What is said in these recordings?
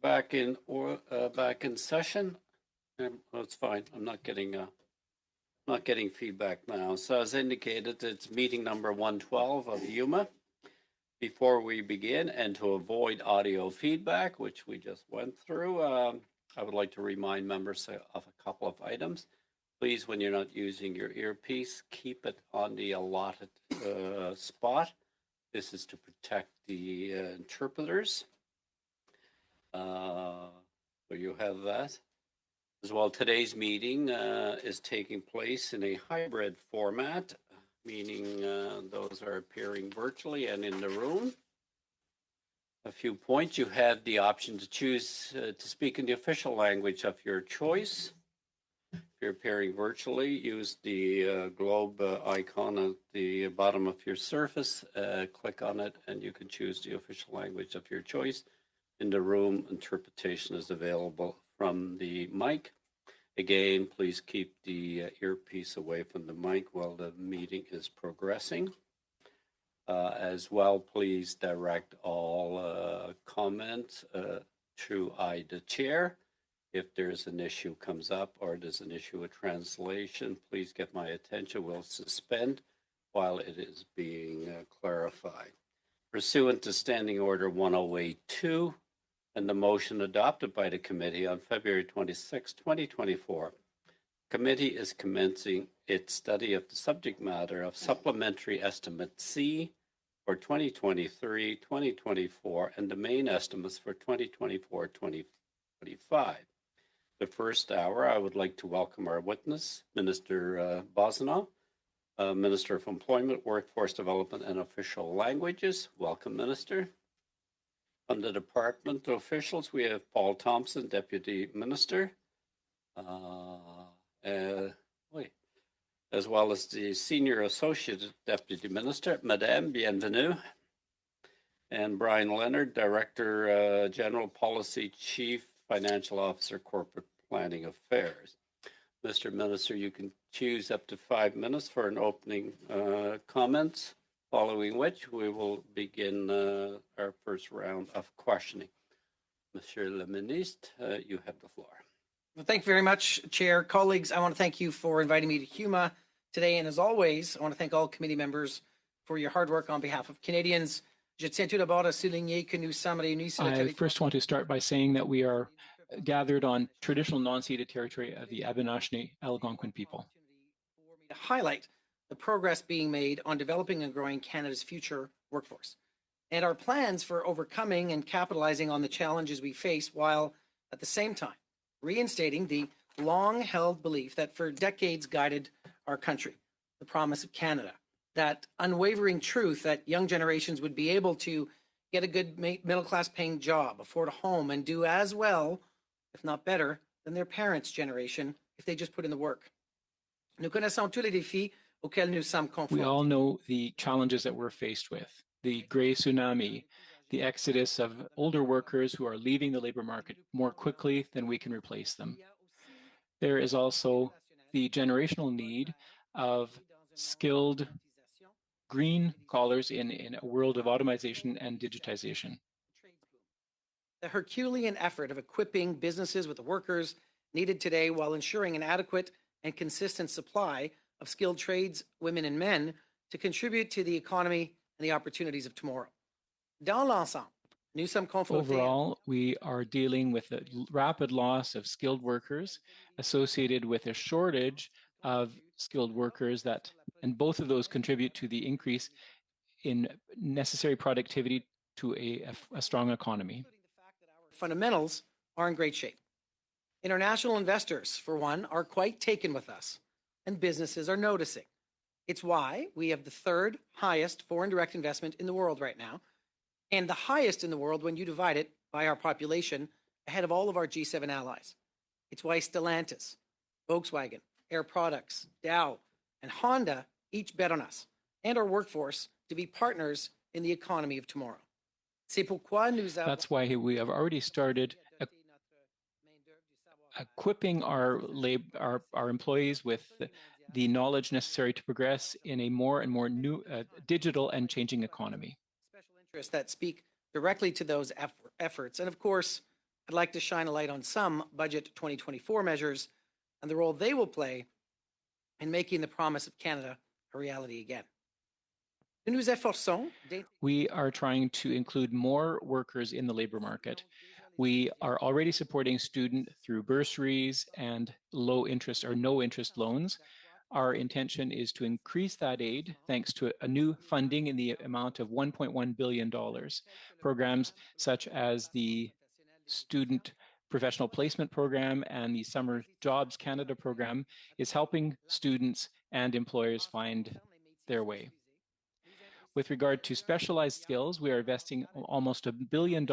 Back in session. Well, it's fine. I'm not getting feedback now. So as indicated, it's meeting number 112 of HUMA. Before we begin, and to avoid audio feedback, which we just went through, I would like to remind members of a couple of items. Please, when you're not using your earpiece, keep it on the allotted spot. This is to protect the interpreters. So you have that. As well, today's meeting is taking place in a hybrid format, meaning those are appearing virtually and in the room. A few points: you have the option to choose to speak in the official language of your choice. If you're appearing virtually, use the globe icon at the bottom of your surface, click on it, and you can choose the official language of your choice. In the room, interpretation is available from the mic. Again, please keep the earpiece away from the mic while the meeting is progressing. As well, please direct all comments to I, the chair. If there's an issue comes up or there's an issue with translation, please get my attention. We'll suspend while it is being clarified. Pursuant to Standing Order 1082, and the motion adopted by the committee on February 26, 2024. Committee is commencing its study of the subject matter of Supplementary Estimate C for 2023, 2024, and the main estimates for 2024, 2025. The first hour, I would like to welcome our witness, Minister Bosanoff, Minister of Employment, Workforce Development, and Official Languages. Welcome, Minister. From the department officials, we have Paul Thompson, Deputy Minister, as well as the Senior Associate Deputy Minister, Madame, bienvenue, and Brian Leonard, Director General Policy Chief Financial Officer, Corporate Planning Affairs. Mr. Minister, you can choose up to 5 minutes for an opening comments, following which we will begin our first round of questioning. Monsieur le Ministre, you have the floor. Well, thank you very much, Chair. Colleagues, I want to thank you for inviting me to HUMA today. And as always, I want to thank all committee members for your hard work on behalf of Canadians. I first want to start by saying that we are gathered on traditional non-ceded territory of the Abenaki Algonquin people. To highlight the progress being made on developing and growing Canada's future workforce and our plans for overcoming and capitalizing on the challenges we face, while at the same time reinstating the long-held belief that for decades guided our country, the promise of Canada, that unwavering truth that young generations would be able to get a good middle-class paying job, afford a home, and do as well, if not better, than their parents' generation if they just put in the work. Nous connaissons tous les défis auxquels nous sommes confrontés. We all know the challenges that we're faced with, the gray tsunami, the exodus of older workers who are leaving the labor market more quickly than we can replace them. There is also the generational need of skilled green collars in a world of automation and digitization. The Herculean effort of equipping businesses with the workers needed today while ensuring an adequate and consistent supply of skilled trades, women and men, to contribute to the economy and the opportunities of tomorrow. Dans l'ensemble, nous sommes confrontés. Overall, we are dealing with a rapid loss of skilled workers associated with a shortage of skilled workers and both of those contribute to the increase in necessary productivity to a strong economy. Fundamentals are in great shape. International investors, for one, are quite taken with us, and businesses are noticing. It's why we have the third highest foreign direct investment in the world right now, and the highest in the world when you divide it by our population, ahead of all of our G7 allies. It's why Stellantis, Volkswagen, Air Products, Dow, and Honda each bet on us and our workforce to be partners in the economy of tomorrow. C'est pourquoi nous avons... That's why we have already started equipping our employees with the knowledge necessary to progress in a more and more new digital and changing economy. Special interests that speak directly to those efforts. And of course, I'd like to shine a light on some Budget 2024 measures and the role they will play in making the promise of Canada a reality again. We are trying to include more workers in the labor market. We are already supporting students through bursaries and low interest or no interest loans. Our intention is to increase that aid thanks to a new funding in the amount of $1.1 billion. Programs such as the Student Professional Placement Program and the Summer Jobs Canada program is helping students and employers find their way. With regard to specialized skills, we are investing almost $1 billion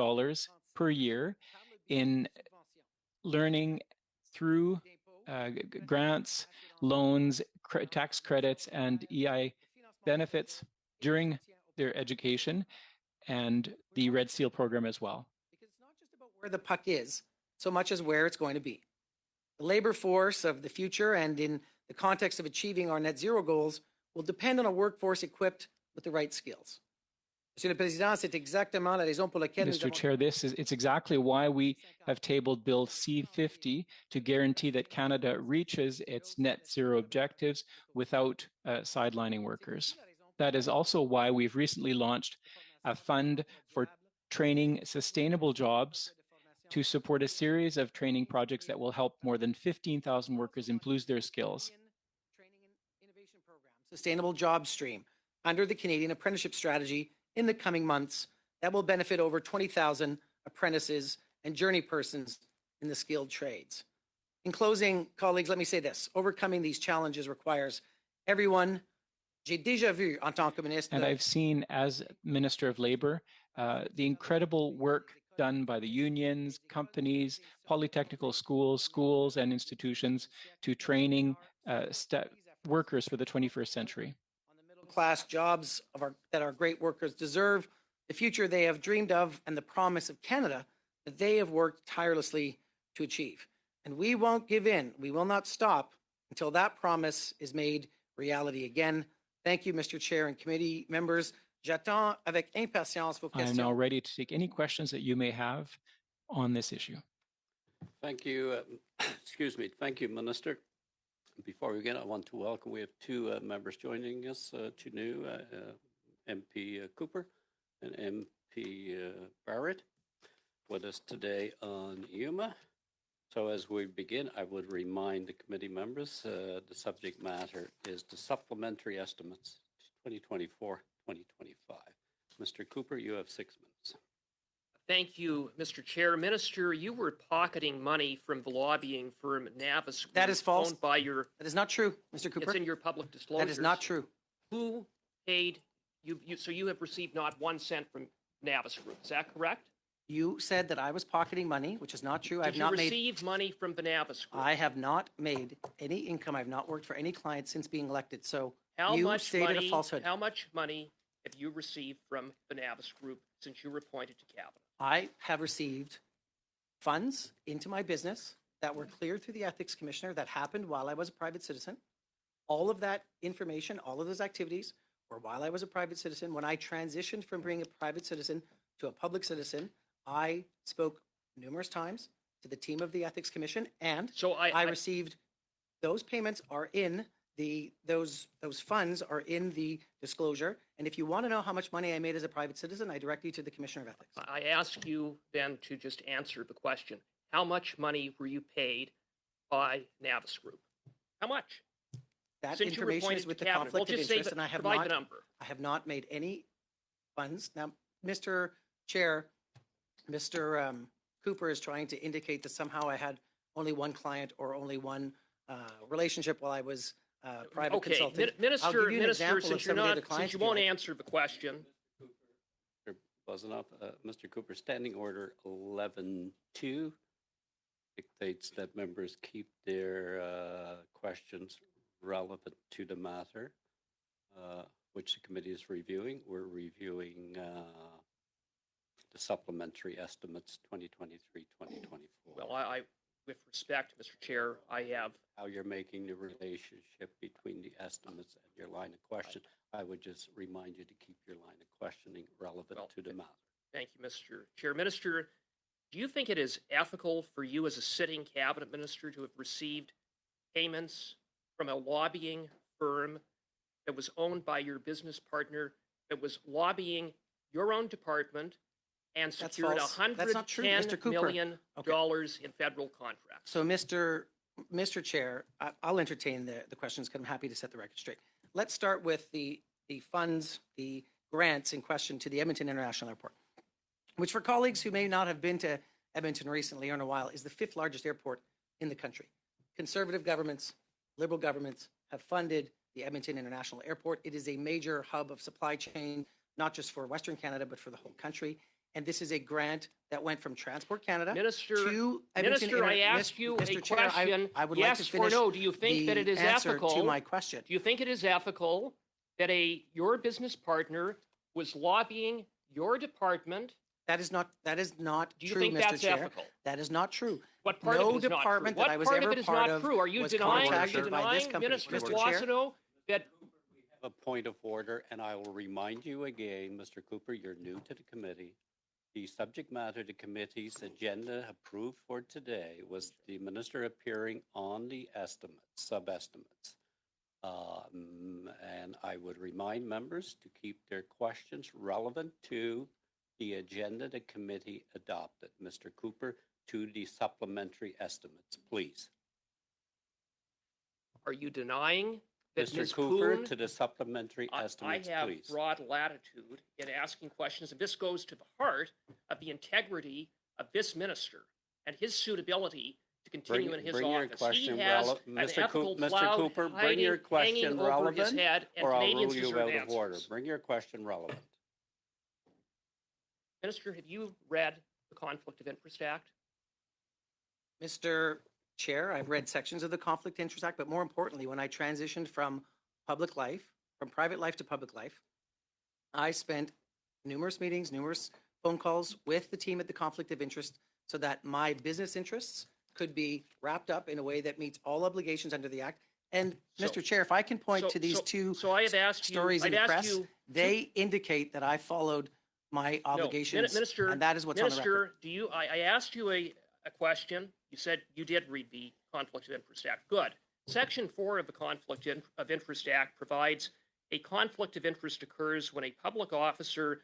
per year in learning through grants, loans, tax credits, and EI benefits during their education, and the Red Seal program as well. Because it's not just about where the puck is, so much as where it's going to be. The labor force of the future and in the context of achieving our net zero goals will depend on a workforce equipped with the right skills. Monsieur le Président, c'est exactement la raison pour laquelle Mr. Chair, it's exactly why we have tabled Bill C-50 to guarantee that Canada reaches its net zero objectives without sidelining workers. That is also why we've recently launched a fund for training sustainable jobs to support a series of training projects that will help more than 15,000 workers improve their skills. Training and innovation program, sustainable job stream, under the Canadian Apprenticeship Strategy in the coming months that will benefit over 20,000 apprentices and journey persons in the skilled trades. In closing, colleagues, let me say this. Overcoming these challenges requires everyone. J'ai déjà vu en tant que ministre. And I've seen as Minister of Labor the incredible work done by the unions, companies, polytechnical schools and institutions to training workers for the 21st century. Class jobs that our great workers deserve, the future they have dreamed of, and the promise of Canada that they have worked tirelessly to achieve. And we won't give in. We will not stop until that promise is made reality again. Thank you, Mr. Chair and committee members. J'attends avec impatience vos questions. I am now ready to take any questions that you may have on this issue. Thank you. Excuse me. Thank you, Minister. Before we begin, I want to welcome, we have two members joining us, two new, MP Cooper and MP Barrett with us today on HUMA. So as we begin, I would remind the committee members, the subject matter is the supplementary estimates 2024-2025. Mr. Cooper, you have 6 minutes. Thank you, Mr. Chair. Minister, you were pocketing money from the lobbying firm Navis Group. That is false. Owned by your, that is not true, Mr. Cooper. It's in your public disclosures. That is not true. Who paid you? So you have received not 1 cent from Navis Group. Is that correct? You said that I was pocketing money, which is not true. Did you receive money from the Navis Group? I have not made any income. I've not worked for any client since being elected. So how you much stated money, a falsehood. How much money have you received from the Navis Group since you were appointed to cabinet? I have received funds into my business that were cleared through the ethics commissioner. That happened while I was a private citizen. All of that information, all of those activities were while I was a private citizen. When I transitioned from being a private citizen to a public citizen, I spoke numerous times to the team of the ethics commission, and so I received, those payments are in those funds are in the disclosure. And if you want to know how much money I made as a private citizen, I direct you to the Commissioner of Ethics. I ask you then to just answer the question. How much money were you paid by Navis Group? How much? That information is with the conflict of interest, and I have not made any funds. Now, Mr. Chair, Mr. Cooper is trying to indicate that somehow I had only one client or only one relationship while I was private consultant. Minister, since you won't answer the question. close enough. Mr. Cooper, Standing Order 11.2 dictates that members keep their questions relevant to the matter, which the committee is reviewing. We're reviewing the supplementary estimates 2023-2024. Well, I, with respect, Mr. Chair, I have, How you're making the relationship between the estimates and your line of question. I would just remind you to keep your line of questioning relevant Well, to the matter. thank you, Mr. Chair. Minister, do you think it is ethical for you as a sitting cabinet minister to have received payments from a lobbying firm that was owned by your business partner, that was lobbying your own department and That's secured false. That's not true, Mr. $110 Cooper. million Okay. in federal contracts? So, Mr. Chair, I'll entertain the questions because I'm happy to set the record straight. Let's start with the funds, the grants in question to the Edmonton International Airport, which for colleagues who may not have been to Edmonton recently or in a while is the 5th largest airport in the country. Conservative governments, liberal governments have funded the Edmonton International Airport. It is a major hub of supply chain, not just for Western Canada, but for the whole country. And this is a grant that went from Transport Canada Minister, to Edmonton. Minister, I asked you Mr. a Chair, question. I would yes like to or finish no. Do you think that it is answer ethical? to my question. Do you think it is ethical that your business partner was lobbying your department? That is not Do you true, think Mr. that's Chair. ethical? That is not true. What part No of it is department not that true? I was What part ever of it is part not of true? Are you was denying, contacted by this company. Minister Mr. Chair? Blossino, that A point of order, and I will remind you again, Mr. Cooper, you're new to the committee. The subject matter the committee's agenda approved for today was the minister appearing on the estimates, sub-estimates. And I would remind members to keep their questions relevant to the agenda the committee adopted. Mr. Cooper, to the supplementary estimates, please. are you denying that Mr. Ms. Cooper, Poon, to the supplementary I estimates, have please. broad latitude in asking questions, and this goes to the heart of the integrity of this minister and his suitability to continue in his bring your office. question He has relevant. an Mr. ethical Mr. cloud Cooper, bring hiding, your question hanging over his relevant, head, and or I'll Canadians rule you deserve out of order. answers. Bring your question relevant. Minister, have you read the Conflict of Interest Act? Mr. Chair, I've read sections of the Conflict of Interest Act, but more importantly, when I transitioned from public life, from private life to public life, I spent numerous meetings, numerous phone calls with the team at the Conflict of Interest so that my business interests could be wrapped up in a way that meets all obligations under the Act. And So- Mr. Chair, if I can point to these two So I have asked you, stories in I've the asked press, you, they indicate that I followed my obligations, Minister, and that is what's on the record. Minister, I asked you a question. You said you did read the Conflict of Interest Act. Good. Section 4 of the Conflict of Interest Act provides a conflict of interest occurs when a public officer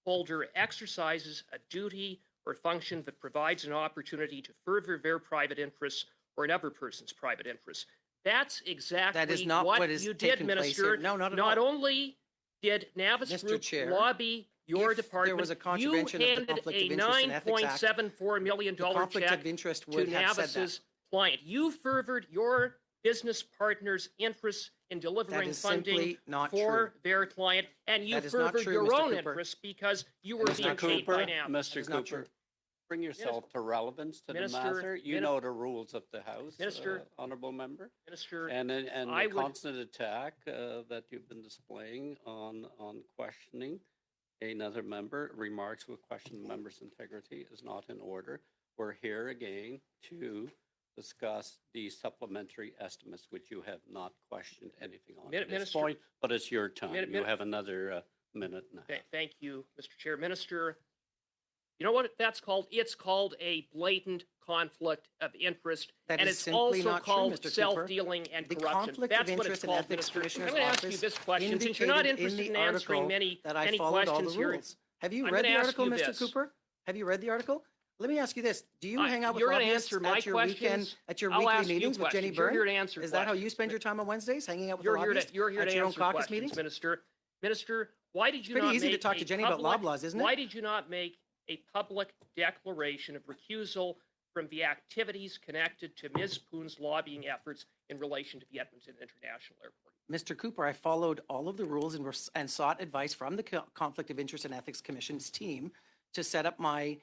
holder exercises a duty or function that provides an opportunity to further their private interests or another person's private interests. That's exactly That is not what is you did, taking place Minister. here. No, not at Not all. only did Navis Mr. Group Chair, lobby your if there department, was a you contravention of the handed Conflict a of Interest and Ethics Act, $9.74 million The conflict check of interest to would have said that. Navis's client. You furthered your business partner's interests in That delivering is funding simply not for true. their client, and you That is not furthered true, your Mr. own Cooper. interests because you were That is being not paid true. by Cooper, Navis. That is Mr. not Cooper, true. bring yourself to relevance to Minister, the matter. You know the rules of the House, Minister, honorable member. Minister, And I the would- constant attack that you've been displaying on questioning another member, remarks with question the member's integrity is not in order. We're here again to discuss the supplementary estimates, which you have not questioned anything on at this Minister- point, but it's your time. Min- You have another minute and a half. Thank you, Mr. Chair. Minister, you know what that's called? It's called a blatant conflict of interest, That and is it's simply also not true, called Mr. Cooper. self-dealing and The corruption. Conflict That's of what Interest it's and called, Ethics Minister. Commissioner's I'm going to ask you Office this question. Since you're not indicated interested in in the answering article many that I followed all questions the here, rules. Have you I'm read gonna the ask article, you Mr. this. Cooper? Have you read the article? Let me ask you this. Do you hang out with you're gonna lobbyists answer my at your questions. weekend, at your I'll weekly ask you meetings with Jenny questions. You're Byrne? here to answer Is that how you questions. spend your time on Wednesdays, hanging out with You're the here lobbyists to at your own answer caucus questions, meetings? Minister. Minister, why did you Pretty not easy to make talk to a Jenny about public- loblaws, isn't it? Why did you not make a public declaration of recusal from the activities connected to Ms. Poon's lobbying efforts in relation to the Edmonton International Airport? Mr. Cooper, I followed all of the rules and sought advice from the Conflict of Interest and Ethics Commission's team to set up my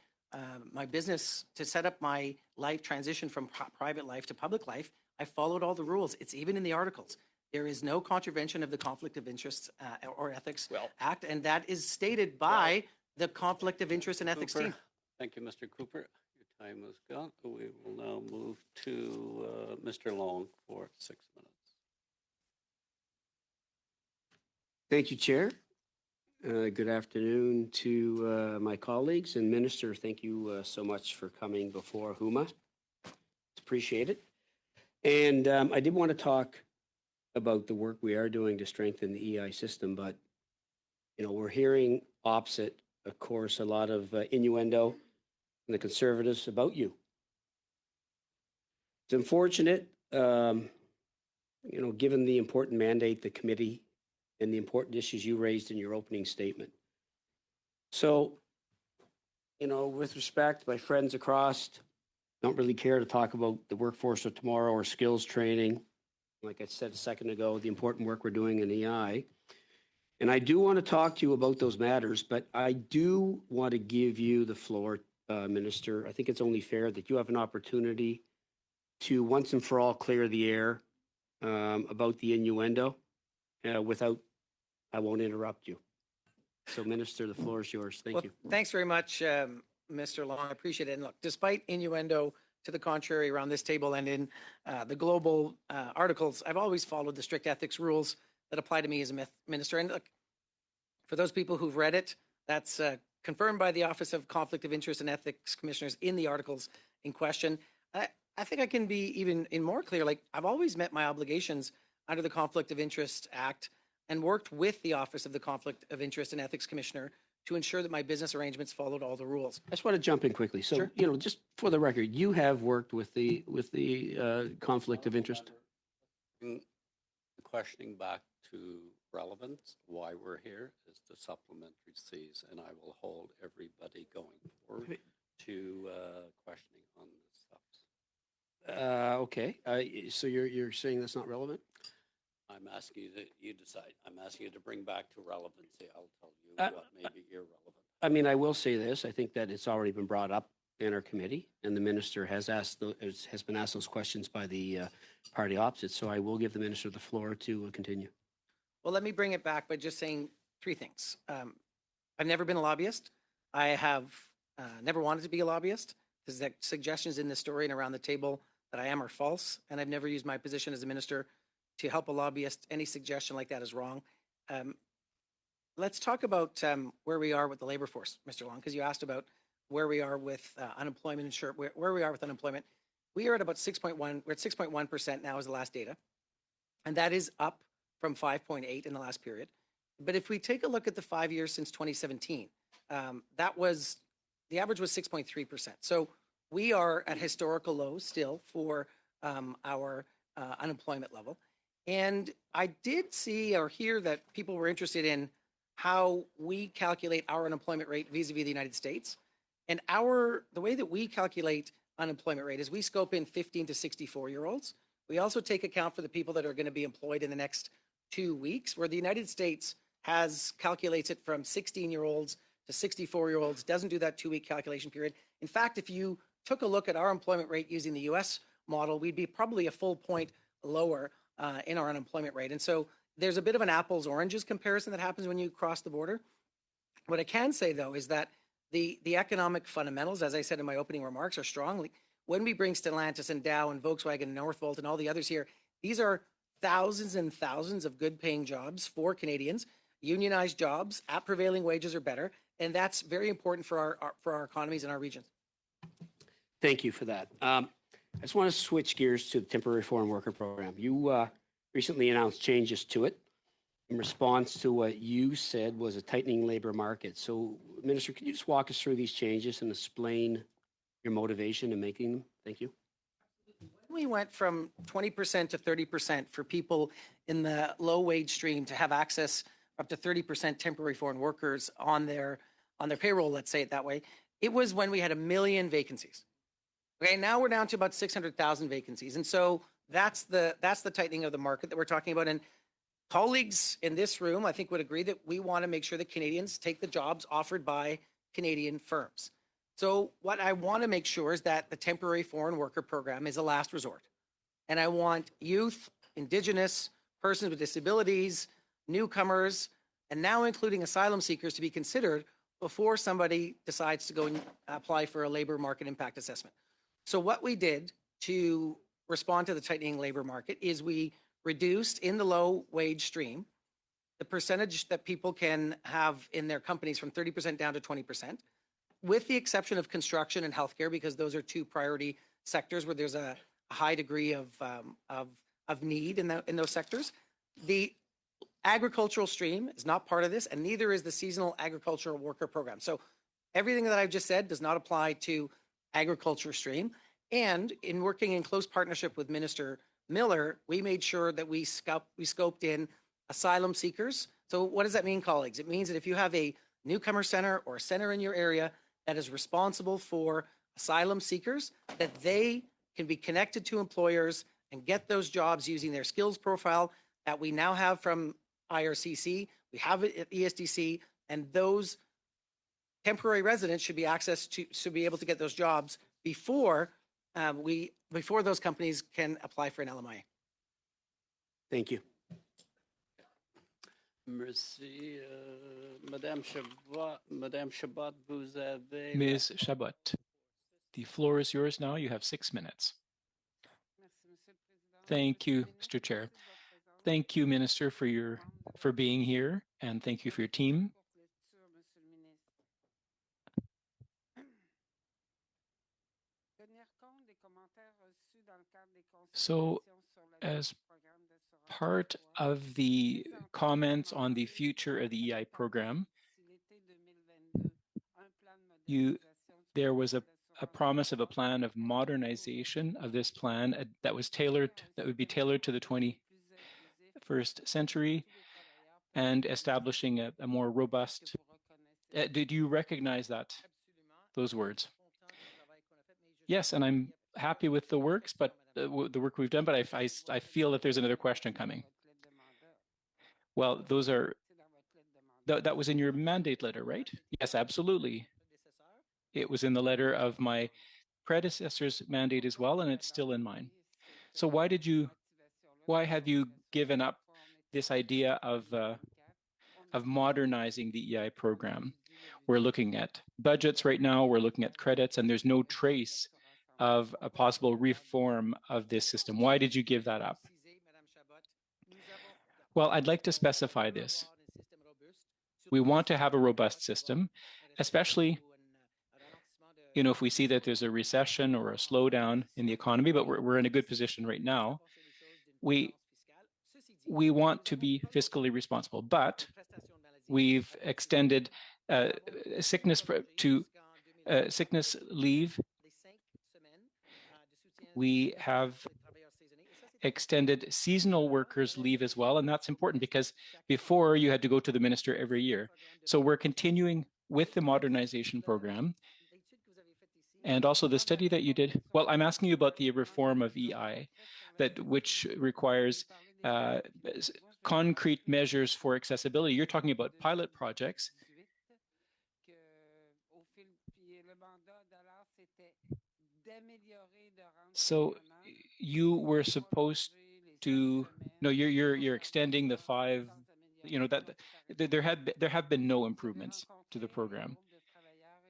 business, to set up my life transition from private life to public life. I followed all the rules. It's even in the articles. There is no contravention of the Conflict of Interest or Ethics Act, and that is stated by the Conflict of Interest and Ethics Cooper. team. Thank you, Mr. Cooper. Your time is gone. We will now move to Mr. Long for 6 minutes. Thank you, Chair. Good afternoon to my colleagues and Minister. Thank you so much for coming before HUMA. It's appreciated. And I did want to talk about the work we are doing to strengthen the EI system, but we're hearing opposite, of course, a lot of innuendo from the Conservatives about you. It's unfortunate, given the important mandate the committee and the important issues you raised in your opening statement. So, with respect, my friends across don't really care to talk about the workforce of tomorrow or skills training. Like I said a second ago, the important work we're doing in EI. And I do want to talk to you about those matters, but I do want to give you the floor, Minister. I think it's only fair that you have an opportunity to once and for all clear the air about the innuendo. I won't interrupt you. So, Minister, the floor is yours. Thank you. Thanks very much, Mr. Long. I appreciate it. And look, despite innuendo to the contrary around this table and in the global articles, I've always followed the strict ethics rules that apply to me as a minister. And look, for those people who've read it, that's confirmed by the Office of Conflict of Interest and Ethics Commissioners in the articles in question. I think I can be even more clear. Like, I've always met my obligations under the Conflict of Interest Act and worked with the Office of the Conflict of Interest and Ethics Commissioner to ensure that my business arrangements followed all the rules. I just want to jump in quickly. So, Sure. Just for the record, you have worked with the conflict of interest. Questioning back to relevance, why we're here is the supplementary Cs, and I will hold everybody going forward to questioning on this stuff. Okay. So you're saying that's not relevant? I'm asking you you decide. I'm asking you to bring back to relevancy. I'll tell you what may be irrelevant. I mean, I will say this. I think that it's already been brought up in our committee, and the minister has been asked those questions by the party opposite. So I will give the minister the floor to continue. Well, let me bring it back by just saying three things. I've never been a lobbyist. I have never wanted to be a lobbyist. The suggestions in this story and around the table that I am are false, and I've never used my position as a minister to help a lobbyist. Any suggestion like that is wrong. Let's talk about where we are with the labor force, Mr. Long, because you asked about where we are with unemployment and where we are with unemployment. We are at about 6.1. We're at 6.1% now is the last data, and that is up from 5.8 in the last period. But if we take a look at the 5 years since 2017, the average was 6.3%. So we are at historical lows still for our unemployment level. And I did see or hear that people were interested in how we calculate our unemployment rate vis-a-vis the United States. And the way that we calculate unemployment rate is we scope in 15 to 64-year-olds. We also take account for the people that are going to be employed in the next 2 weeks, where the United States calculates it from 16-year-olds to 64-year-olds, doesn't do that 2-week calculation period. In fact, if you took a look at our employment rate using the US model, we'd be probably a full point lower in our unemployment rate. And so there's a bit of an apples oranges comparison that happens when you cross the border. What I can say, though, is that the economic fundamentals, as I said in my opening remarks, are strong. When we bring Stellantis and Dow and Volkswagen and Northvolt and all the others here, these are thousands and thousands of good paying jobs for Canadians, unionized jobs at prevailing wages or better. And that's very important for our economies and our regions. Thank you for that. I just want to switch gears to the temporary foreign worker program. You recently announced changes to it in response to what you said was a tightening labor market. So, Minister, can you just walk us through these changes and explain your motivation in making them? Thank you. We went from 20% to 30% for people in the low wage stream to have access up to 30% temporary foreign workers on their payroll, let's say it that way. It was when we had 1 million vacancies. Okay, now we're down to about 600,000 vacancies. And so that's the tightening of the market that we're talking about. And colleagues in this room, I think, would agree that we want to make sure that Canadians take the jobs offered by Canadian firms. So what I want to make sure is that the temporary foreign worker program is a last resort. And I want youth, Indigenous, persons with disabilities, newcomers, and now including asylum seekers to be considered before somebody decides to go and apply for a labor market impact assessment. So what we did to respond to the tightening labor market is we reduced in the low wage stream the percentage that people can have in their companies from 30% down to 20%, with the exception of construction and healthcare, because those are two priority sectors where there's a high degree of need in those sectors. The agricultural stream is not part of this, and neither is the seasonal agricultural worker program. So everything that I've just said does not apply to agriculture stream. And in working in close partnership with Minister Miller, we made sure that we scoped in asylum seekers. So what does that mean, colleagues? It means that if you have a newcomer center or a center in your area that is responsible for asylum seekers, that they can be connected to employers and get those jobs using their skills profile that we now have from IRCC, we have it at ESDC, and those temporary residents should be able to get those jobs before those companies can apply for an LMIA. Thank you. Merci. Madame Chabot, vous avez... Ms. Chabot, the floor is yours now. You have 6 minutes. Thank you, Mr. Chair. Thank you, Minister, for being here, and thank you for your team. So, as part of the comments on the future of the EI program, there was a promise of a plan of modernization of this plan that would be tailored to the 21st century and establishing a more robust. Did you recognize those words? Yes, and I'm happy with the works, but the work we've done, but I feel that there's another question coming. Well, that was in your mandate letter, right? Yes, absolutely. It was in the letter of my predecessor's mandate as well, and it's still in mine. So why have you given up this idea of modernizing the EI program? We're looking at budgets right now, we're looking at credits, and there's no trace of a possible reform of this system. Why did you give that up? Well, I'd like to specify this. We want to have a robust system, especially if we see that there's a recession or a slowdown in the economy, but we're in a good position right now. We want to be fiscally responsible, but we've extended sickness leave. We have extended seasonal workers leave as well, and that's important because before you had to go to the minister every year. So we're continuing with the modernization program. And also the study that you did, well, I'm asking you about the reform of EI, which requires concrete measures for accessibility. You're talking about pilot projects. So you were supposed to, no, you're extending the 5, that there have been no improvements to the program.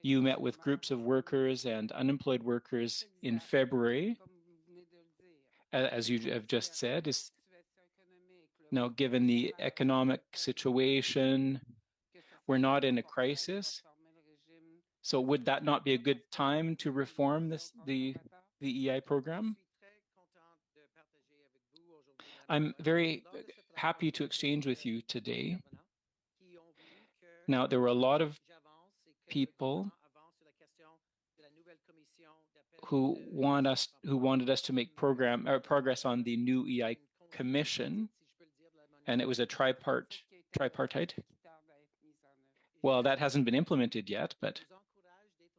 You met with groups of workers and unemployed workers in February, as you have just said. Now, given the economic situation, we're not in a crisis. So would that not be a good time to reform the EI program? I'm very happy to exchange with you today. Now, there were a lot of people who wanted us to make progress on the new EI Commission, and it was a tripartite. Well, that hasn't been implemented yet, but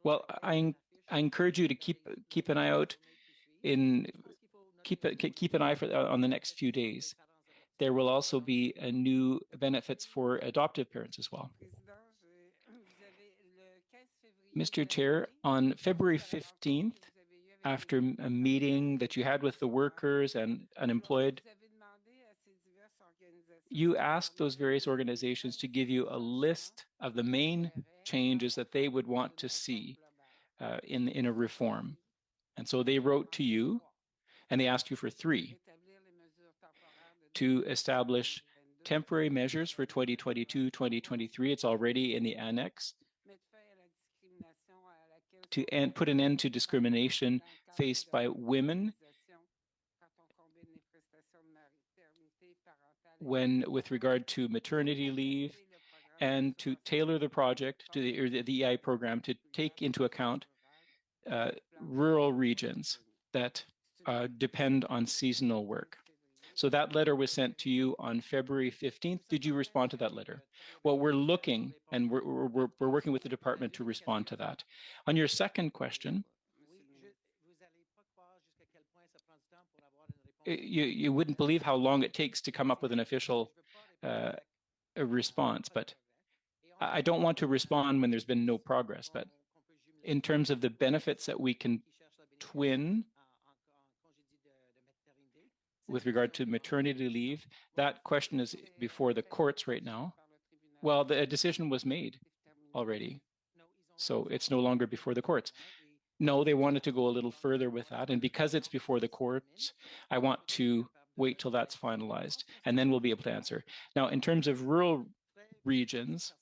well, I encourage you to keep an eye out, keep an eye on the next few days. There will also be a new benefits for adoptive parents as well. Mr. Chair, on February 15th, after a meeting that you had with the workers and unemployed, you asked those various organizations to give you a list of the main changes that they would want to see in a reform. And so they wrote to you and they asked you for 3: to establish temporary measures for 2022, 2023. It's already in the annex. To put an end to discrimination faced by women with regard to maternity leave, and to tailor the project to the EI program to take into account rural regions that depend on seasonal work. So that letter was sent to you on February 15th. Did you respond to that letter? Well, we're looking and we're working with the department to respond to that. On your second question, you wouldn't believe how long it takes to come up with an official response, but I don't want to respond when there's been no progress. But in terms of the benefits that we can twin with regard to maternity leave, that question is before the courts right now. Well, the decision was made already, so it's no longer before the courts. No, they wanted to go a little further with that, and because it's before the courts, I want to wait till that's finalized, and then we'll be able to answer. Now, in terms of rural regions,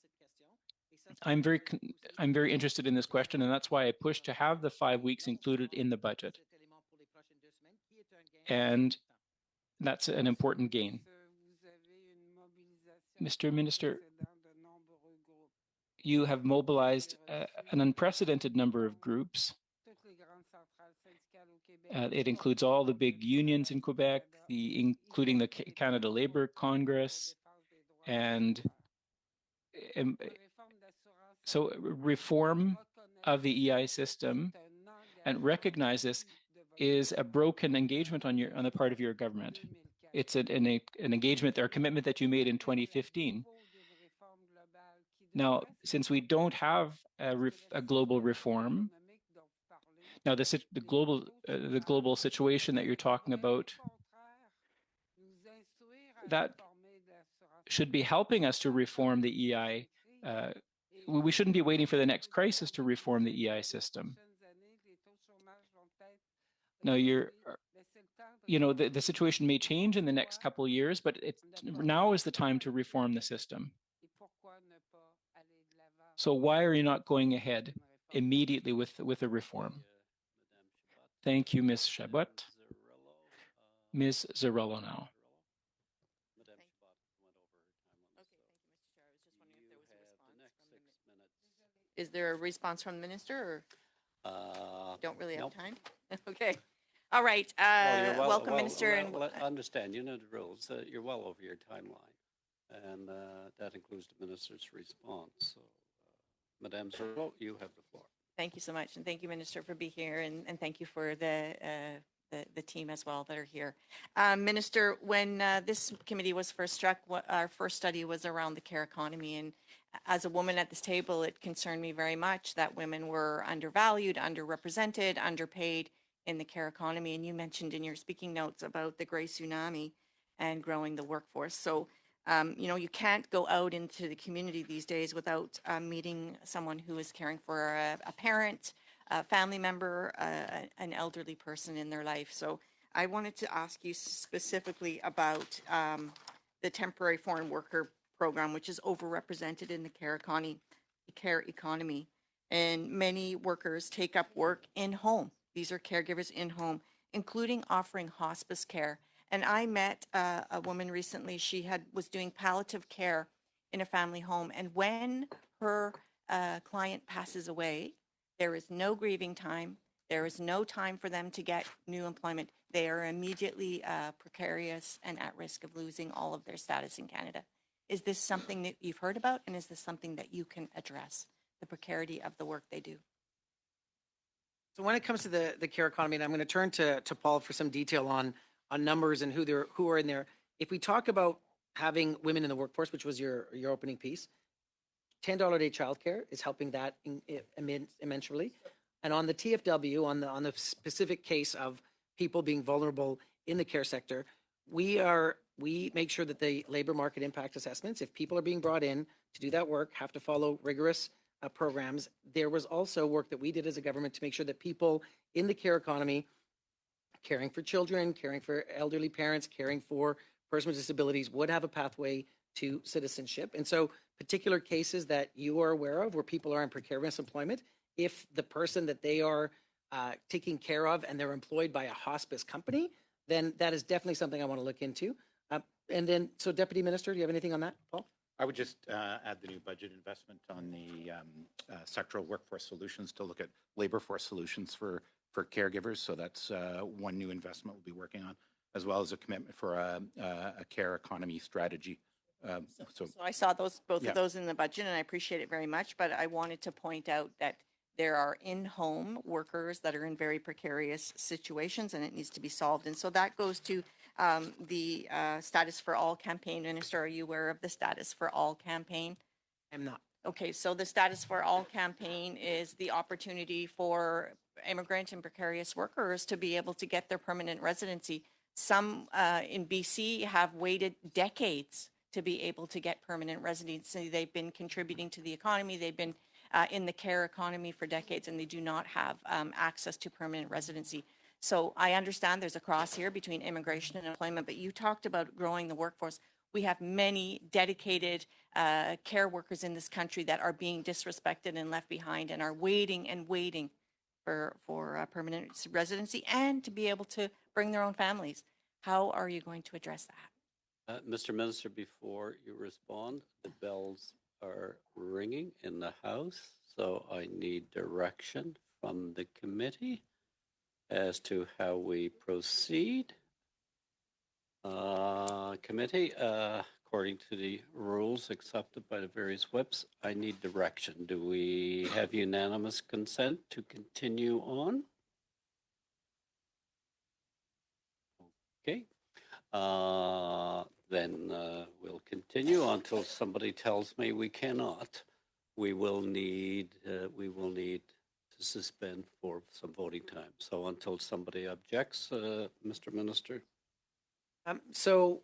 I'm very interested in this question, and that's why I pushed to have the 5 weeks included in the budget. And that's an important gain. Mr. Minister, you have mobilized an unprecedented number of groups. It includes all the big unions in Quebec, including the Canada Labour Congress, and so reform of the EI system and recognize this is a broken engagement on the part of your government. It's an engagement or a commitment that you made in 2015. Now, since we don't have a global reform, now the global situation that you're talking about, that should be helping us to reform the EI. We shouldn't be waiting for the next crisis to reform the EI system. Now, the situation may change in the next couple of years, but now is the time to reform the system. So why are you not going ahead immediately with a reform? Thank you, Ms. Chabot. Ms. Zarello now. Is there a response from the minister, or don't really have Nope. time? Okay. All right. Welcome, Minister. And Understand, you know the rules. You're well over your timeline, and that includes the minister's response. So, Madame Zarello, you have the floor. thank you so much, and thank you, Minister, for being here, and thank you for the team as well that are here. Minister, when this committee was first struck, our first study was around the care economy, and as a woman at this table, it concerned me very much that women were undervalued, underrepresented, underpaid in the care economy. And you mentioned in your speaking notes about the gray tsunami and growing the workforce. So, you can't go out into the community these days without meeting someone who is caring for a parent, a family member, an elderly person in their life. So I wanted to ask you specifically about the temporary foreign worker program, which is overrepresented in the care economy. And many workers take up work in home. These are caregivers in home, including offering hospice care. And I met a woman recently. She was doing palliative care in a family home. And when her client passes away, there is no grieving time. There is no time for them to get new employment. They are immediately precarious and at risk of losing all of their status in Canada. Is this something that you've heard about, and is this something that you can address, the precarity of the work they do? So when it comes to the care economy, and I'm going to turn to Paul for some detail on numbers and who are in there. if we talk about having women in the workforce, which was your opening piece, $10 a day childcare is helping that immensely. And on the TFW, on the specific case of people being vulnerable in the care sector, we make sure that the labor market impact assessments, if people are being brought in to do that work, have to follow rigorous programs. There was also work that we did as a government to make sure that people in the care economy, caring for children, caring for elderly parents, caring for persons with disabilities, would have a pathway to citizenship. And so particular cases that you are aware of where people are in precarious employment, if the person that they are taking care of and they're employed by a hospice company, then that is definitely something I want to look into. And then, so Deputy Minister, do you have anything on that, Paul? I would just add the new budget investment on the sectoral workforce solutions to look at labor force solutions for caregivers. So that's one new investment we'll be working on, as well as a commitment for a care economy strategy. So I saw both Yeah. of those in the budget, and I appreciate it very much. But I wanted to point out that there are in-home workers that are in very precarious situations, and it needs to be solved. And so that goes to the Status for All campaign. Minister, are you aware of the Status for All campaign? I'm not. Okay, so the Status for All campaign is the opportunity for immigrant and precarious workers to be able to get their permanent residency. Some in BC have waited decades to be able to get permanent residency. They've been contributing to the economy. They've been in the care economy for decades, and they do not have access to permanent residency. So I understand there's a cross here between immigration and employment, but you talked about growing the workforce. We have many dedicated care workers in this country that are being disrespected and left behind and are waiting and waiting for permanent residency and to be able to bring their own families. How are you going to address that? Mr. Minister, before you respond, the bells are ringing in the House, so I need direction from the committee as to how we proceed. Committee, according to the rules accepted by the various whips, I need direction. Do we have unanimous consent to continue on? Okay. Then we'll continue until somebody tells me we cannot. We will need to suspend for some voting time. So until somebody objects, Mr. Minister. Mr.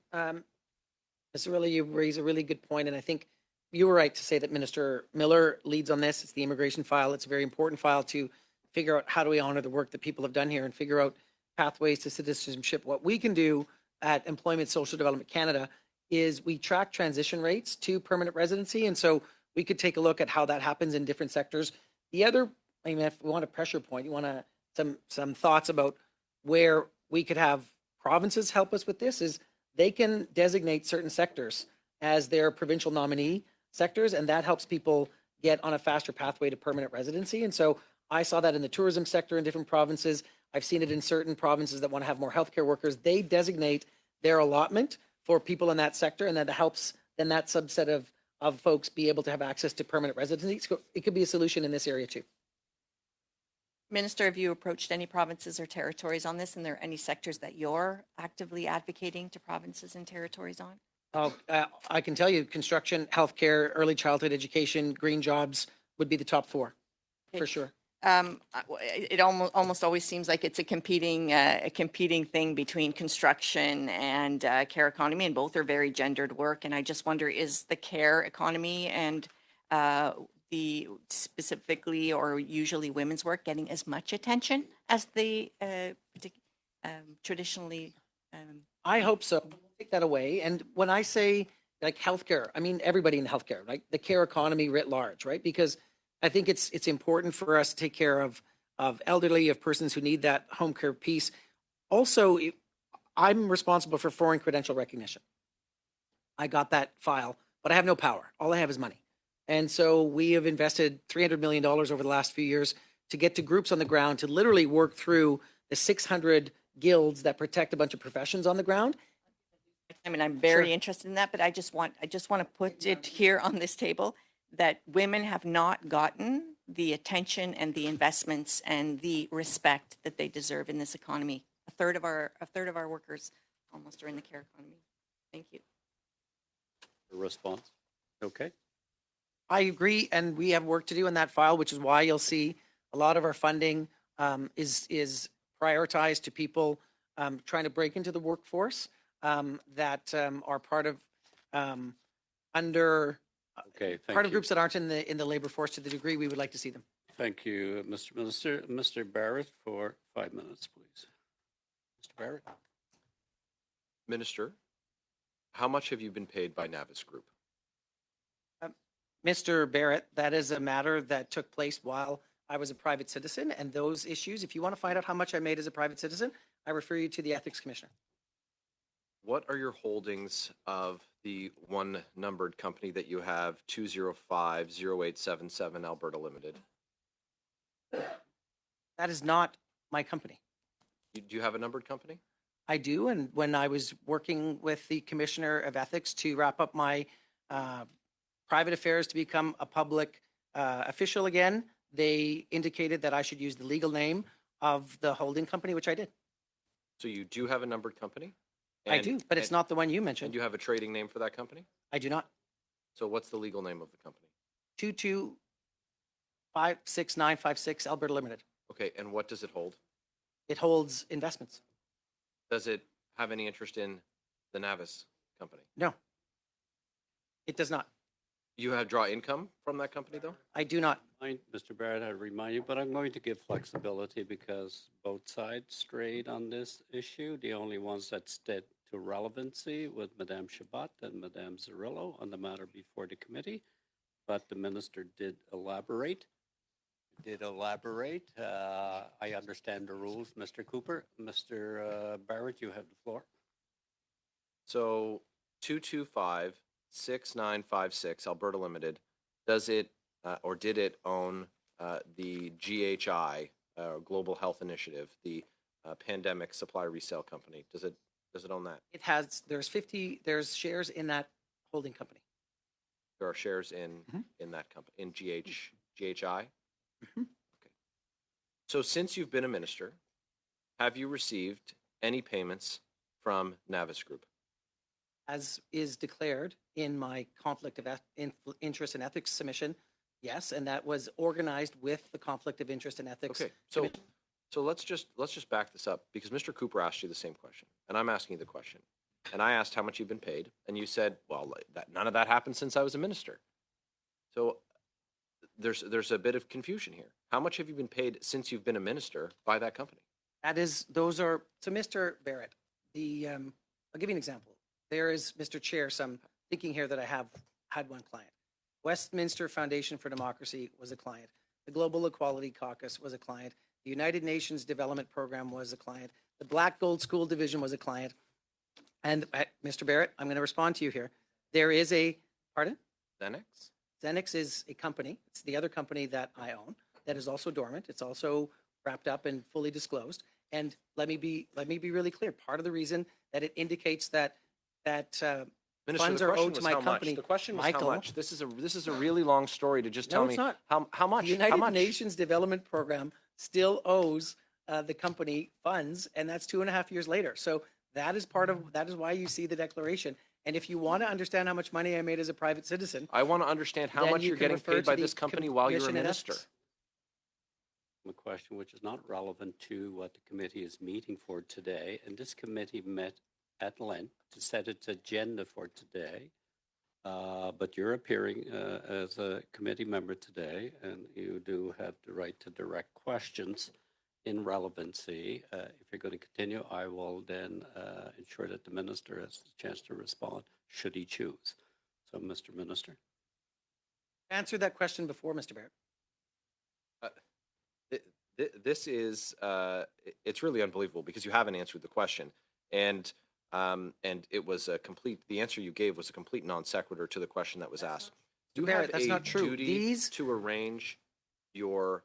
Riley, you raise a really good point, and I think you were right to say that Minister Miller leads on this. It's the immigration file. It's a very important file to figure out how do we honor the work that people have done here and figure out pathways to citizenship. What we can do at Employment Social Development Canada is we track transition rates to permanent residency, and so we could take a look at how that happens in different sectors. The other, I mean, if we want a pressure point, you want some thoughts about where we could have provinces help us with this, is they can designate certain sectors as their provincial nominee sectors, and that helps people get on a faster pathway to permanent residency. And so I saw that in the tourism sector in different provinces. I've seen it in certain provinces that want to have more healthcare workers. They designate their allotment for people in that sector, and that helps then that subset of folks be able to have access to permanent residency. So it could be a solution in this area too. Minister, have you approached any provinces or territories on this? And are there any sectors that you're actively advocating to provinces and territories on? I can tell you construction, healthcare, early childhood education, green jobs would be the top four, for sure. It almost always seems like it's a competing thing between construction and care economy, and both are very gendered work. And I just wonder, is the care economy and the specifically or usually women's work getting as much attention as the traditionally? I hope so. Take that away. And when I say like healthcare, I mean everybody in healthcare, like the care economy writ large, right? Because I think it's important for us to take care of elderly, of persons who need that home care piece. Also, I'm responsible for foreign credential recognition. I got that file, but I have no power. All I have is money. And so we have invested $300 million over the last few years to get to groups on the ground to literally work through the 600 guilds that protect a bunch of professions on the ground. I mean, I'm very interested in that, but I just want to put it here on this table that women have not gotten the attention and the investments and the respect that they deserve in this economy. A third of our workers almost are in the care economy. Thank you. A response? Okay. I agree, and we have work to do in that file, which is why you'll see a lot of our funding is prioritized to people trying to break into the workforce that are part of under Okay, part thank of you. groups that aren't in the labor force to the degree we would like to see them. Thank you, Mr. Minister. Mr. Barrett, for 5 minutes, please. Mr. Barrett? Minister, how much have you been paid by Navis Group? Mr. Barrett, that is a matter that took place while I was a private citizen, and those issues, if you want to find out how much I made as a private citizen, I refer you to the Ethics Commissioner. What are your holdings of the one numbered company that you have, 2050877 Alberta Limited? That is not my company. Do you have a numbered company? I do, and when I was working with the Commissioner of Ethics to wrap up my private affairs to become a public official again, they indicated that I should use the legal name of the holding company, which I did. So you do have a numbered company? I do, but it's not the one you And mentioned. you have a trading name for that company? I do not. So what's the legal name of the company? 2256956 Alberta Limited. Okay, and what does it hold? It holds investments. Does it have any interest in the Navis company? No, it does not. You have draw income from that company, though? I do not. Mr. Barrett, I remind you, but I'm going to give flexibility because both sides strayed on this issue. The only ones that stayed to relevancy with Madame Chabot and Madame Zarillo on the matter before the committee, but the minister did elaborate. I understand the rules, Mr. Cooper. Mr. Barrett, you have the floor. So 2256956 Alberta Limited, does it or did it own the GHI, Global Health Initiative, the pandemic supply resale company? Does it own that? It has, there's shares in that holding company. There are shares in that company, in GHI? Mhm. Okay. So since you've been a minister, have you received any payments from Navis Group? As is declared in my conflict of interest and ethics submission, yes, and that was organized with the conflict of interest and ethics. Okay, so let's just back this up, because Mr. Cooper asked you the same question, and I'm asking you the question. And I asked how much you've been paid, and you said, well, none of that happened since I was a minister. So there's a bit of confusion here. How much have you been paid since you've been a minister by that company? So Mr. Barrett, I'll give you an example. There is, Mr. Chair, some thinking here that I have had one client. Westminster Foundation for Democracy was a client. The Global Equality Caucus was a client. The United Nations Development Program was a client. The Black Gold School Division was a client. And Mr. Barrett, I'm going to respond to you here. There is pardon? Xenex? Xenex is a company. It's the other company that I own that is also dormant. It's also wrapped up and fully disclosed. And let me be really clear. Part of the reason that it indicates that Minister, funds the are question owed to was my how much. company. The question was Michael, how much. This is a really long story to just No, tell it's me not. how much. The How United much? Nations Development Program still owes the company funds, and that's 2.5 years later. So that is why you see the declaration. And if you want to understand how much money I made as a private citizen, I want to understand how then much you you're can getting refer paid to by the this company while you're a Commission on minister. Ethics. A question which is not relevant to what the committee is meeting for today, and this committee met at length to set its agenda for today. But you're appearing as a committee member today, and you do have the right to direct questions in relevancy. If you're going to continue, I will then ensure that the minister has the chance to respond should he choose. So, Mr. Minister. Answer that question before, Mr. Barrett. This is it's really unbelievable because you haven't answered the question, and it was the answer you gave was a complete non sequitur to the question that was asked. Do you Barrett, have that's a not true. duty to arrange your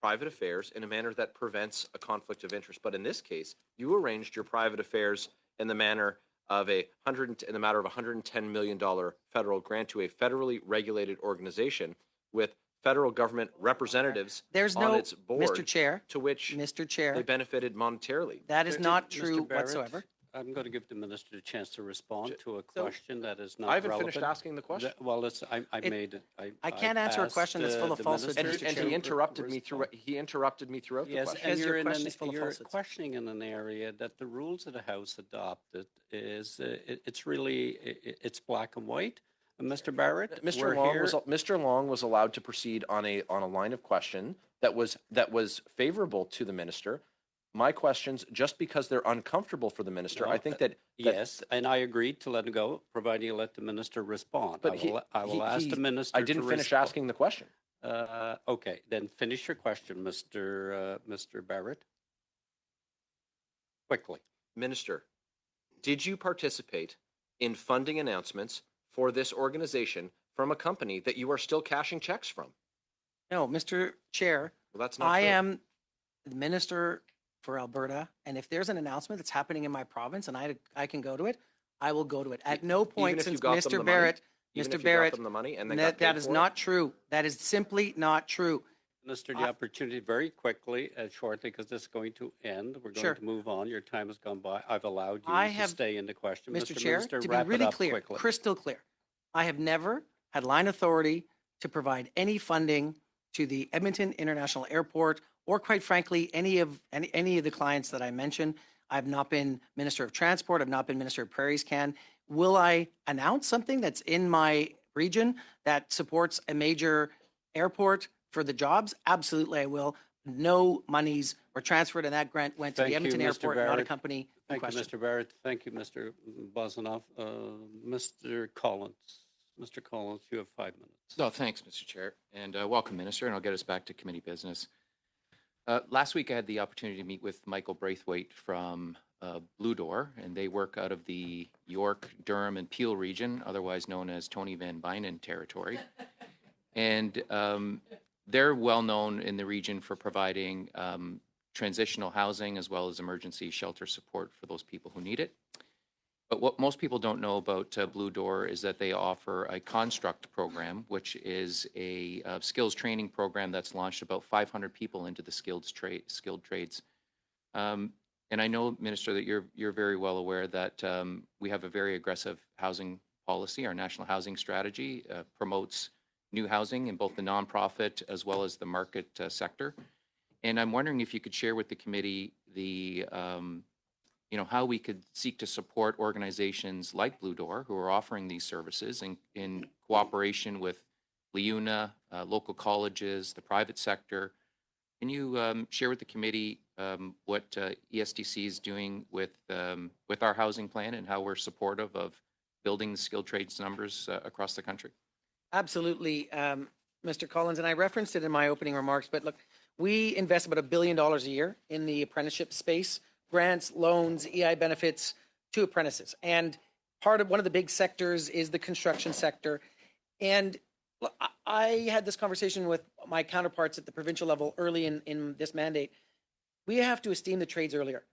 private affairs in a manner that prevents a conflict of interest? But in this case, you arranged your private affairs in the manner of in the matter of $110 million federal grant to a federally regulated organization with federal government representatives on its board, Mr. Chair, to which Mr. Chair, they benefited monetarily. that is not Mr. true Barrett, whatsoever. I'm going to give the minister a chance to respond to a So- question that is not I haven't relevant. finished asking the question. Well, I It- made it. I can't answer a question that's full of falsehoods, And, Mr. and Chair. he interrupted me through. He interrupted me throughout the Yes, question. and Because your you're in question is full of you're falsehoods. questioning in an area that the rules of the House adopted is it's really it's black and white. And Mr. Barrett, we're here. Mr. Long was allowed to proceed on a line of question that was favorable to the minister. My questions, just because they're uncomfortable for the minister, No, I think that Yes, and I agreed to let him go, providing you let the minister respond. But I will ask the minister. I didn't to finish respond. asking the question. Okay, then finish your question, Mr. Barrett. Quickly. Minister, did you participate in funding announcements for this organization from a company that you are still cashing checks from? No, Mr. Chair, Well, that's not I true. am the minister for Alberta, and if there's an announcement that's happening in my province and I can go to it, I will go to it. At no point Even if you since got them the Mr. money? Barrett, Even Mr. if you got Barrett, them the money and they that, got paid that is for it? not true. That is simply not true. Minister, the opportunity very quickly, shortly, because this is going to end. We're going Sure. to move on. Your time has gone by. I've allowed you I to have- stay in the question. Mr. Chair, Minister, to be wrap it really up clear, quickly. crystal clear, I have never had line authority to provide any funding to the Edmonton International Airport, or quite frankly, any of the clients that I mentioned. I've not been Minister of Transport. I've not been Minister of Prairies Can. Will I announce something that's in my region that supports a major airport for the jobs? Absolutely, I will. No monies were transferred, and that grant went to Thank the you, Edmonton Mr. Airport, not a Barrett. company in Thank you, question. Mr. Barrett. Thank you, Mr. Bosanoff. Mr. Collins. Mr. Collins, you have 5 minutes. No, thanks, Mr. Chair, and welcome, Minister, and I'll get us back to committee business. Last week, I had the opportunity to meet with Michael Braithwaite from Blue Door, and they work out of the York, Durham, and Peel region, otherwise known as Tony Van Bynen territory. And they're well known in the region for providing transitional housing as well as emergency shelter support for those people who need it. But what most people don't know about Blue Door is that they offer a construct program, which is a skills training program that's launched about 500 people into the skilled trades. And I know, Minister, that you're very well aware that we have a very aggressive housing policy. Our national housing strategy promotes new housing in both the nonprofit as well as the market sector. And I'm wondering if you could share with the committee the how we could seek to support organizations like Blue Door who are offering these services in cooperation with LIUNA, local colleges, the private sector. Can you share with the committee what ESTC is doing with our housing plan and how we're supportive of building the skilled trades numbers across the country? Absolutely, Mr. Collins, and I referenced it in my opening remarks, but look, we invest about $1 billion a year in the apprenticeship space, grants, loans, EI benefits to apprentices. And one of the big sectors is the construction sector. And I had this conversation with my counterparts at the provincial level early in this mandate. We have to esteem the trades earlier.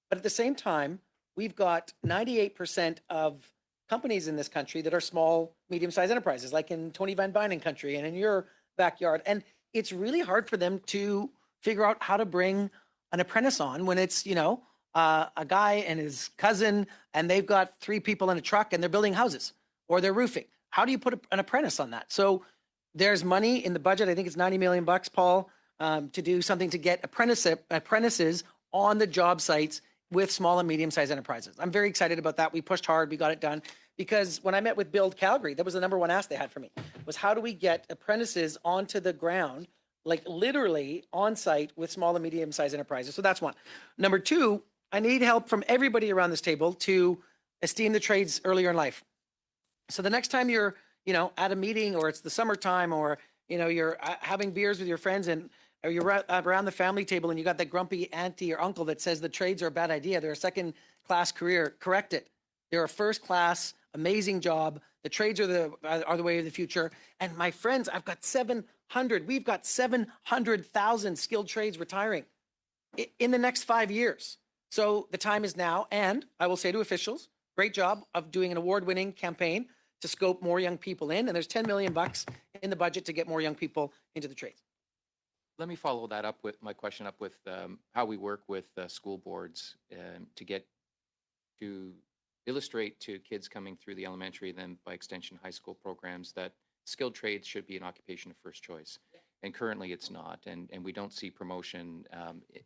But at the same time, we've got 98% of companies in this country that are small, medium-sized enterprises, like in Tony Van Bynen country and in your backyard. And it's really hard for them to figure out how to bring an apprentice on when it's, a guy and his cousin, and they've got 3 people in a truck and they're building houses or they're roofing. How do you put an apprentice on that? So there's money in the budget. I think it's $90 million, Paul, to do something to get apprentices on the job sites with small and medium-sized enterprises. I'm very excited about that. We pushed hard. We got it done. Because when I met with Build Calgary, that was the number one ask they had for me, was how do we get apprentices onto the ground, like literally on site with small and medium-sized enterprises? So that's one. Number 2, I need help from everybody around this table to esteem the trades earlier in life. So the next time you're, at a meeting, or it's the summertime, or, you're having beers with your friends, and or you're around the family table and you got that grumpy auntie or uncle that says the trades are a bad idea, they're a second-class career, correct it. They're a first-class, amazing job. The trades are the way of the future. And my friends, we've got 700,000 skilled trades retiring in the next 5 years. So the time is now, and I will say to officials, great job of doing an award-winning campaign to scope more young people in, and there's $10 million in the budget to get more young people into the trades. Let me follow that up with my question with how we work with school boards to to illustrate to kids coming through the elementary, then by extension high school programs, that skilled trades should be an occupation of first choice. And currently it's not, and we don't see promotion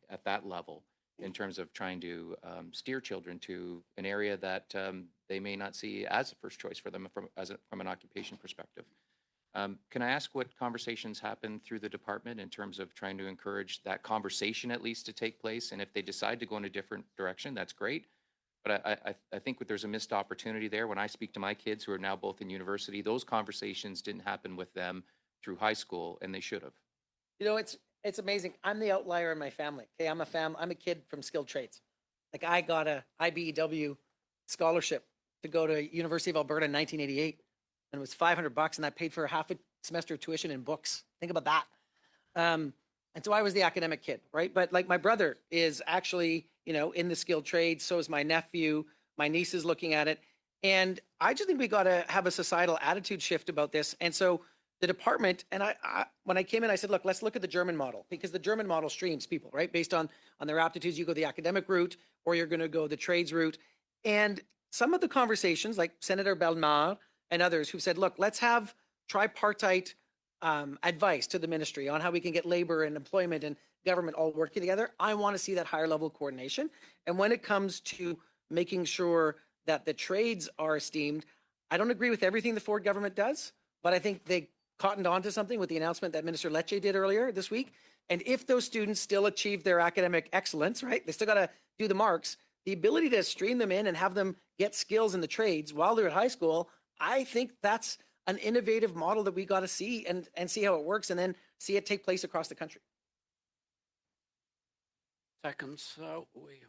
at that level in terms of trying to steer children to an area that they may not see as a first choice for them from an occupation perspective. Can I ask what conversations happen through the department in terms of trying to encourage that conversation at least to take place? And if they decide to go in a different direction, that's great. But I think there's a missed opportunity there. When I speak to my kids who are now both in university, those conversations didn't happen with them through high school, and they should have. You know, it's amazing. I'm the outlier in my family. Okay, I'm a kid from skilled trades. Like I got a IBEW scholarship to go to University of Alberta in 1988, and it was $500, and I paid for half a semester of tuition and books. Think about that. And so I was the academic kid, right? But like my brother is actually, you know, in the skilled trades. So is my nephew. My niece is looking at it, and I just think we got to have a societal attitude shift about this. And so the department, and when I came in, I said, look, let's look at the German model, because the German model streams people, right? Based on their aptitudes, you go the academic route, or you're going to go the trades route. And some of the conversations, like Senator Bellemare and others who've said, look, let's have tripartite advice to the ministry on how we can get labor and employment and government all working together. I want to see that higher level coordination. And when it comes to making sure that the trades are esteemed, I don't agree with everything the Ford government does, but I think they cottoned onto something with the announcement that Minister Lecce did earlier this week. And if those students still achieve their academic excellence, right, they still got to do the marks, the ability to stream them in and have them get skills in the trades while they're at high school, I think that's an innovative model that we got to see and see how it works, and then see it take place across the country. Second, so we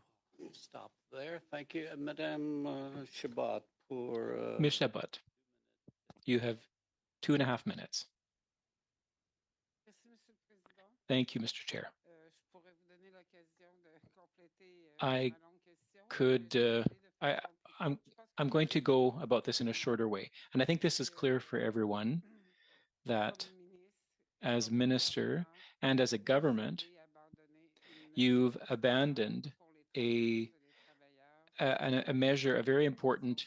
stop there. Thank you. Madame Chabot for... Ms. Chabot, you have 2.5 minutes. Thank you, Mr. Chair. I could, I'm going to go about this in a shorter way. And I think this is clear for everyone that as minister and as a government, you've abandoned a measure, a very important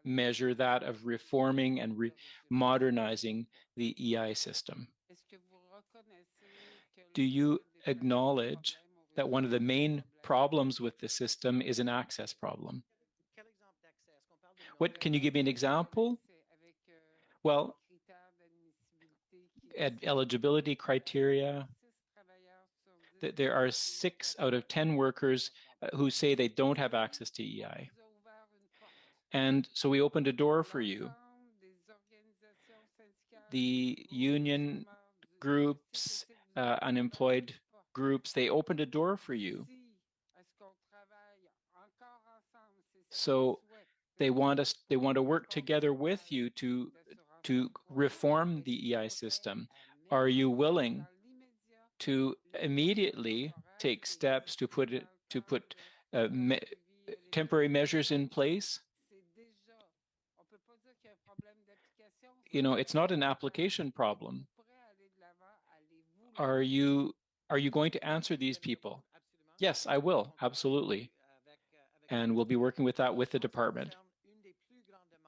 measure, that of reforming and modernizing the EI system. Do you acknowledge that one of the main problems with the system is an access problem? What, can you give me an example? Well, eligibility criteria, there are 6 out of 10 workers who say they don't have access to EI. And so we opened a door for you. The union groups, unemployed groups, they opened a door for you. So they want to work together with you to reform the EI system. Are you willing to immediately take steps to put temporary measures in place? You know, it's not an application problem. Are you going to answer these people? Yes, I will, absolutely. And we'll be working with that with the department.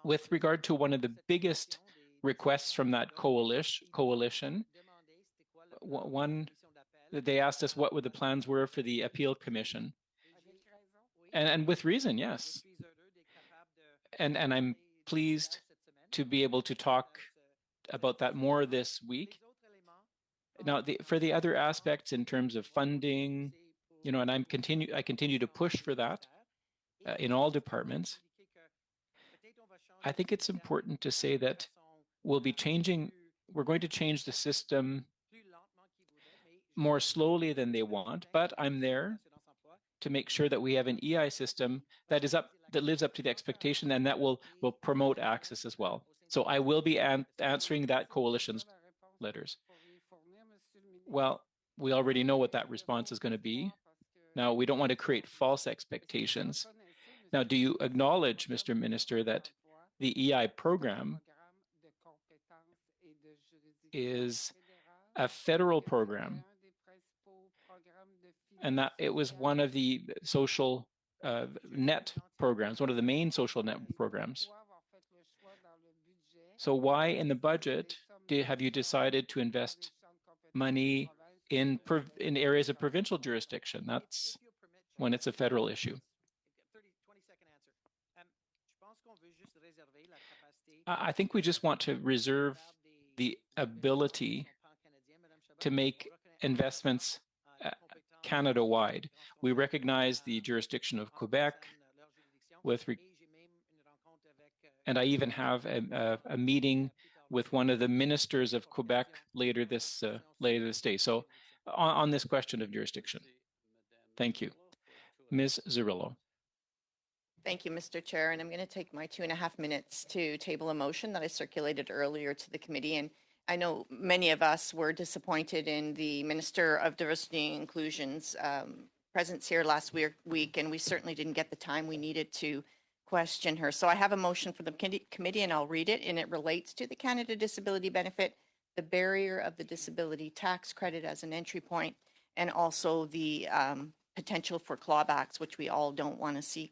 With regard to one of the biggest requests from that coalition, one, they asked us what the plans were for the appeal commission. And with reason, yes. And I'm pleased to be able to talk about that more this week. Now, for the other aspects in terms of funding, you know, and I continue to push for that in all departments. I think it's important to say that we're going to change the system more slowly than they want, but I'm there to make sure that we have an EI system that lives up to the expectation, and that will promote access as well. So I will be answering that coalition's letters. Well, we already know what that response is going to be. Now, we don't want to create false expectations. Now, do you acknowledge, Mr. Minister, that the EI program is a federal program, and that it was one of the social net programs, one of the main social net programs. So why in the budget have you decided to invest money in areas of provincial jurisdiction? That's when it's a federal issue. 20-second answer. I think we just want to reserve the ability to make investments Canada-wide. We recognize the jurisdiction of Quebec and I even have a meeting with one of the ministers of Quebec later this day. So on this question of jurisdiction. Thank you. Ms. Zerillo. Thank you, Mr. Chair. And I'm going to take my 2.5 minutes to table a motion that I circulated earlier to the committee. And I know many of us were disappointed in the Minister of Diversity and Inclusion's presence here last week, and we certainly didn't get the time we needed to question her. So I have a motion for the committee, and I'll read it, and it relates to the Canada Disability Benefit, the barrier of the disability tax credit as an entry point, and also the potential for clawbacks, which we all don't want to see.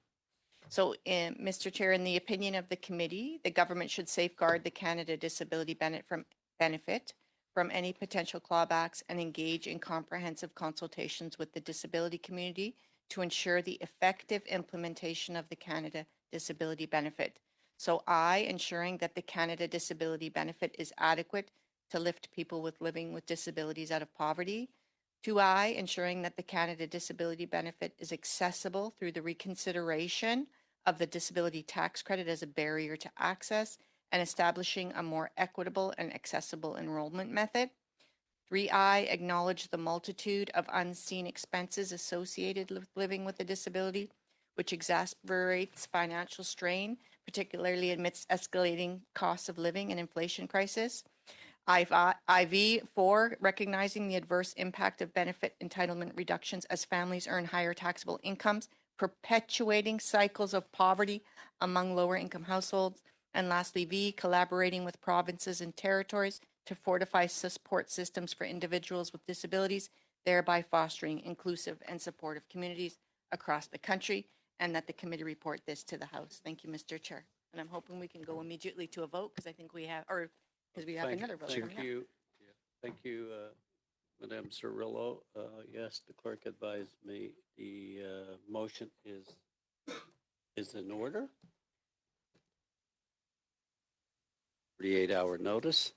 So, Mr. Chair, in the opinion of the committee, the government should safeguard the Canada Disability Benefit from any potential clawbacks and engage in comprehensive consultations with the disability community to ensure the effective implementation of the Canada Disability Benefit. So ensuring that the Canada Disability Benefit is adequate to lift people living with disabilities out of poverty. 2I, ensuring that the Canada Disability Benefit is accessible through the reconsideration of the disability tax credit as a barrier to access and establishing a more equitable and accessible enrollment method. 3I, acknowledge the multitude of unseen expenses associated with living with a disability, which exacerbates financial strain, particularly amidst escalating costs of living and inflation crisis. IV, 4, recognizing the adverse impact of benefit entitlement reductions as families earn higher taxable incomes, perpetuating cycles of poverty among lower income households. And lastly, V, collaborating with provinces and territories to fortify support systems for individuals with disabilities, thereby fostering inclusive and supportive communities across the country, and that the committee report this to the House. Thank you, Mr. Chair. And I'm hoping we can go immediately to a vote because I think we have, because we have another vote. Thank you. Thank you, Madame Cirillo. Yes, the clerk advised me the motion is in order. 48-hour notice.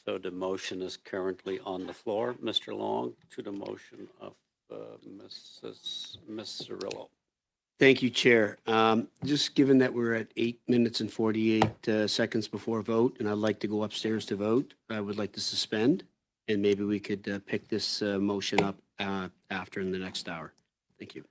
So the motion is currently on the floor. Mr. Long, to the motion of Ms. Cirillo. Thank you, Chair. Just given that we're at 8 minutes and 48 seconds before vote, and I'd like to go upstairs to vote, I would like to suspend, and maybe we could pick this motion up after in the next hour. Thank you.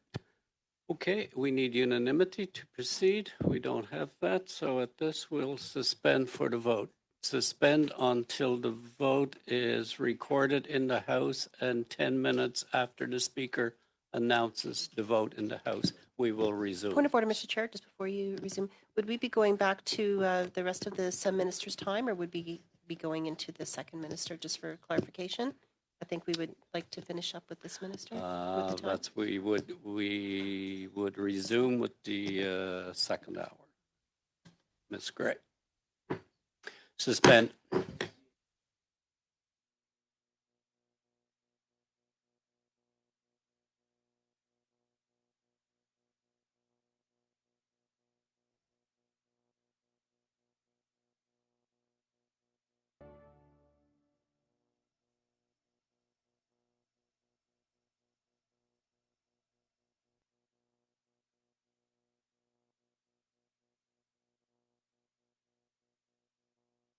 Okay, we need unanimity to proceed. We don't have that, so at this, we'll suspend for the vote. Suspend until the vote is recorded in the House and 10 minutes after the Speaker announces the vote in the House. We will resume. Point of order, Mr. Chair, just before you resume, would we be going back to the rest of the sub-minister's time, or would we be going into the second minister, just for clarification? I think we would like to finish up with this minister. With the time. We would resume with the second hour. Ms. Gray. Suspend.